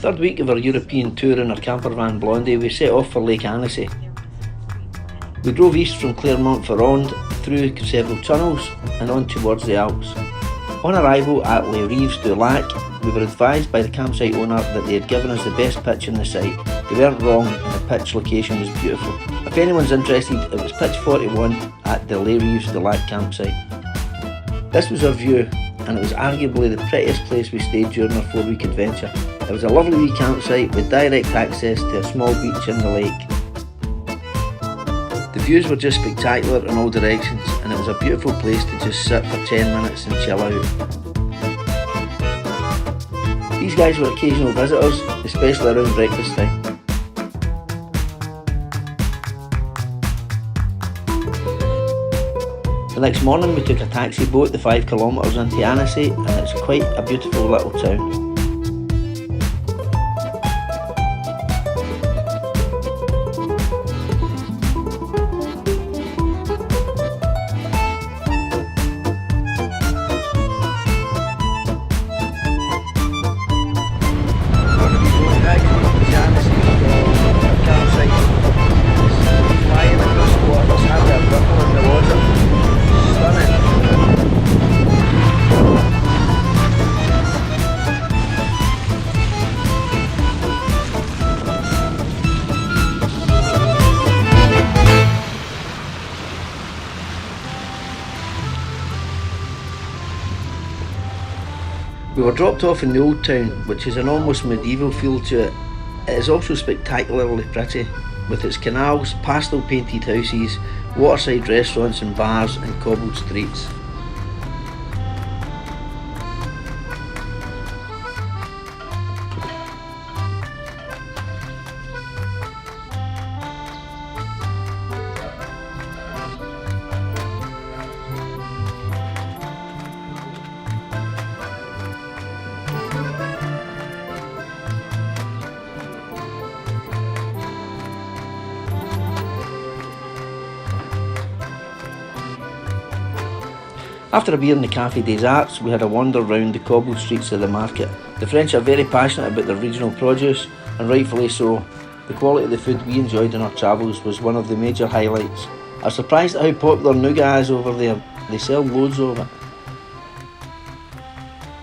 third week of our European tour in our campervan Blondie, we set off for Lake Annecy. We drove east from Clermont-Ferrand through several tunnels and on towards the Alps. On arrival at Les Rives du Lac, we were advised by the campsite owner that they had given us the best pitch in the site. They weren't wrong and the pitch location was beautiful. If anyone's interested, it was pitch 41 at the Les Rives du Lac campsite. This was our view, and it was arguably the prettiest place we stayed during our 4-week adventure. It was a lovely wee campsite with direct access to a small beach in the lake. The views were just spectacular in all directions, and it was a beautiful place to just sit for 10 minutes and chill out. These guys were occasional visitors, especially around breakfast time. The next morning we took a taxi boat the 5 kilometres into Annecy, and it's quite a beautiful little town. We were dropped off in the old town, which has an almost medieval feel to it. It is also spectacularly pretty, with its canals, pastel painted houses, waterside restaurants and bars and cobbled streets. After a beer in the Café des Arts, we had a wander round the cobbled streets of the market. The French are very passionate about their regional produce, and rightfully so. The quality of the food we enjoyed in our travels was one of the major highlights. I was surprised at how popular nougat is over there. They sell loads of it.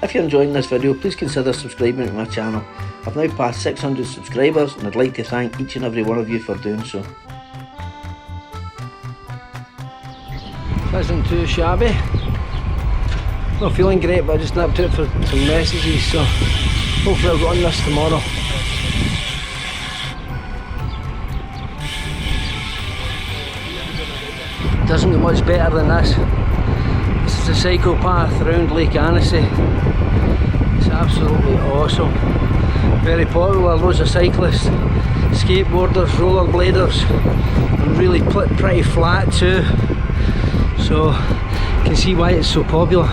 If you're enjoying this video, please consider subscribing to my channel. I've now passed 600 subscribers, and I'd like to thank each and every one of you for doing so. This isn't too shabby. Not feeling great, but I just napped out for some messages, so hopefully I'll get on this tomorrow. Doesn't get much better than this. This is a cycle path around Lake Annecy. It's absolutely awesome. Very popular, loads of cyclists, skateboarders, rollerbladers, and really pretty flat too. So you can see why it's so popular.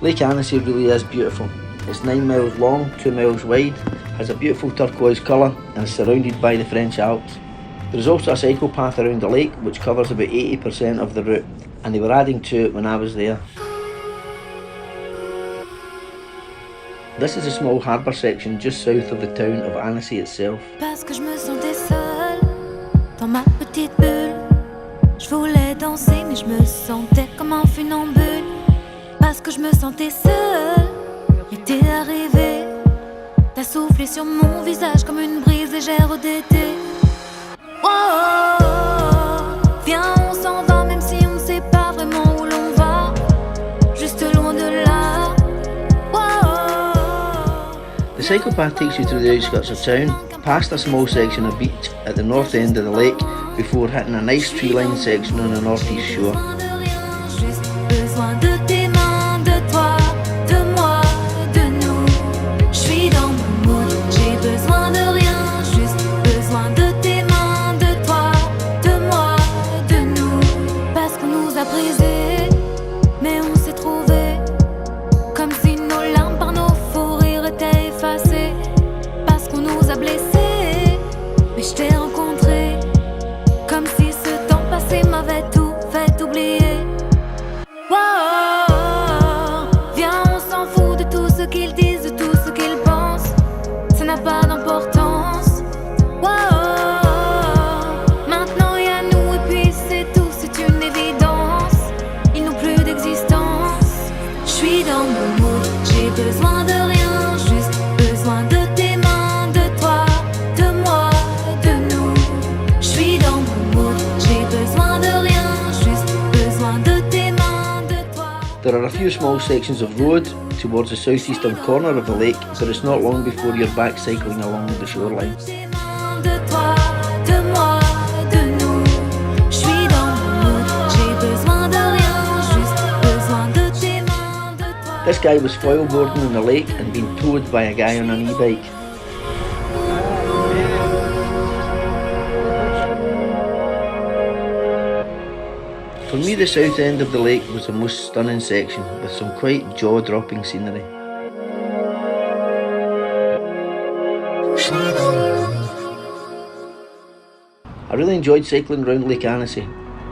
Lake Annecy really is beautiful. It's 9 miles long, 2 miles wide, has a beautiful turquoise colour and is surrounded by the French Alps. There is also a cycle path around the lake which covers about 80% of the route, and they were adding to it when I was there. This is a small harbour section just south of the town of Annecy itself. Parce que je me sentais seule dans ma petite bulle. Je voulais danser mais je me sentais comme un funambule. Parce que je me sentais seule, et t'es arrivé. T'as soufflé sur mon visage comme une brise légère d'été. Oh, viens on s'en va même si on ne sait pas vraiment où l'on va. Juste loin de là. Oh. The cycle path takes you through the outskirts of town, past a small section of beach at the north end of the lake, before hitting a nice tree-lined section on the northeast shore. Mais on s'est trouvé comme si nos larmes par nos fous rires étaient effacées. Parce qu'on nous a blessés. Mais je t'ai rencontré comme si ce temps passé m'avait tout fait oublier. suis dans mon mood, j'ai besoin de rien, juste besoin de tes mains, de toi, de moi, de nous. Je suis dans mon mood, j'ai besoin de rien, juste besoin de tes mains, de toi. There are a few small sections of road towards the southeastern corner of the lake, but it's not long before you're back cycling along the shoreline. Tes mains, de toi, de moi, de nous. Je suis dans mon mood, j'ai besoin de rien, juste besoin de tes mains, de toi. This guy was foilboarding in the lake and being towed by a guy on an e-bike. For me, the south end of the lake was the most stunning section, with some quite jaw-dropping scenery. I really enjoyed cycling around Lake Annecy.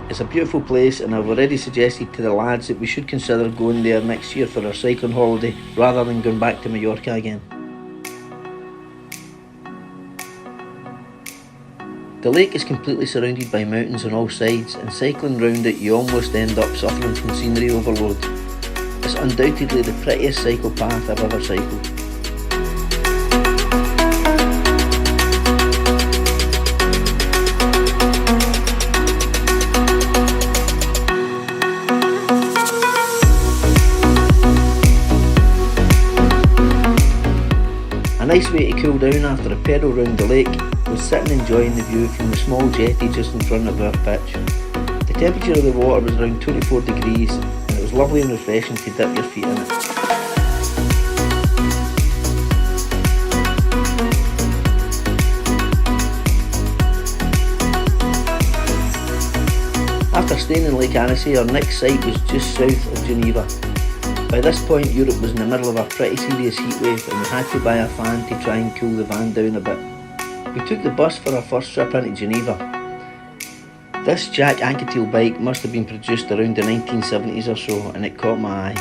It's a beautiful place, and I've already suggested to the lads that we should consider going there next year for our cycling holiday rather than going back to Mallorca again. The lake is completely surrounded by mountains on all sides, and cycling round it you almost end up suffering from scenery overload. It's undoubtedly the prettiest cyclepath I've ever cycled. A nice way to cool down after a pedal round the lake was sitting enjoying the view from the small jetty just in front of our pitch. The temperature of the water was around 24 degrees and it was lovely and refreshing to dip your feet in it. After staying in Lake Annecy, our next site was just south of Geneva. By this point, Europe was in the middle of a pretty serious heatwave and we had to buy a fan to try and cool the van down a bit. We took the bus for our first trip into Geneva. This Jack Anquetil bike must have been produced around the 1970s or so, and it caught my eye.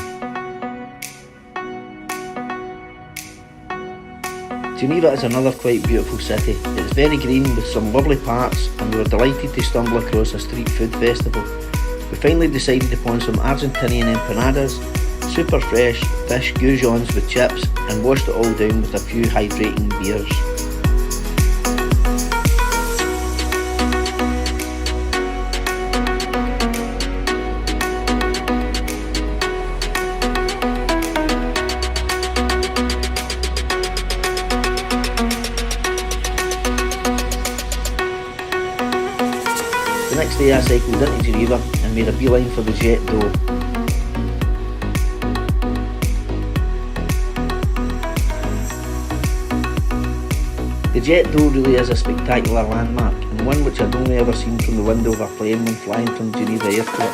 Geneva is another quite beautiful city. It's very green with some lovely parks, and we were delighted to stumble across a street food festival. We finally decided upon some Argentinian empanadas, super fresh fish goujons with chips, and washed it all down with a few hydrating beers. The next day I cycled into Geneva and made a beeline for the Jet d'eau. The Jet d'eau really is a spectacular landmark, and one which I'd only ever seen from the window of a plane when flying from Geneva airport.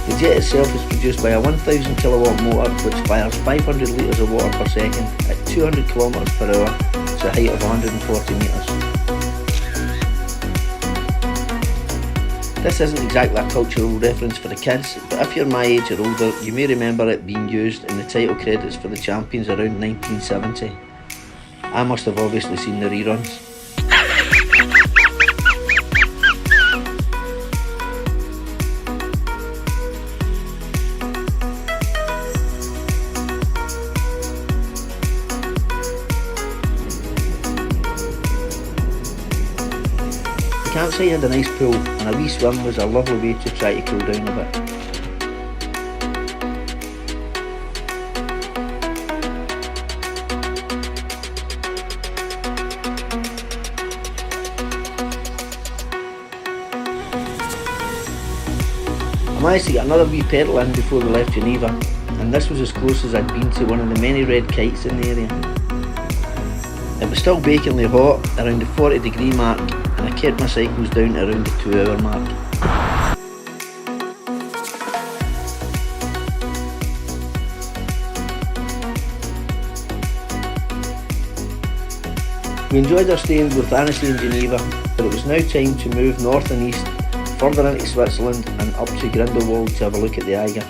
The jet itself is produced by a 1000 kilowatt motor which fires 500 litres of water per second at 200 km per hour to a height of 140 metres. This isn't exactly a cultural reference for the kids, but if you're my age or older, you may remember it being used in the title credits for the champions around 1970. I must have obviously seen the reruns. The campsite had a nice pool, and a wee swim was a lovely way to try to cool down a bit. I managed to get another wee pedal in before we left Geneva, and this was as close as I'd been to one of the many red kites in the area. It was still bakingly hot, around the 40-degree mark, and I kept my cycles down to around the 2-hour mark. We enjoyed our stay in both Annecy and Geneva, but it was now time to move north and east, further into Switzerland and up to Grindelwald to have a look at the Eiger.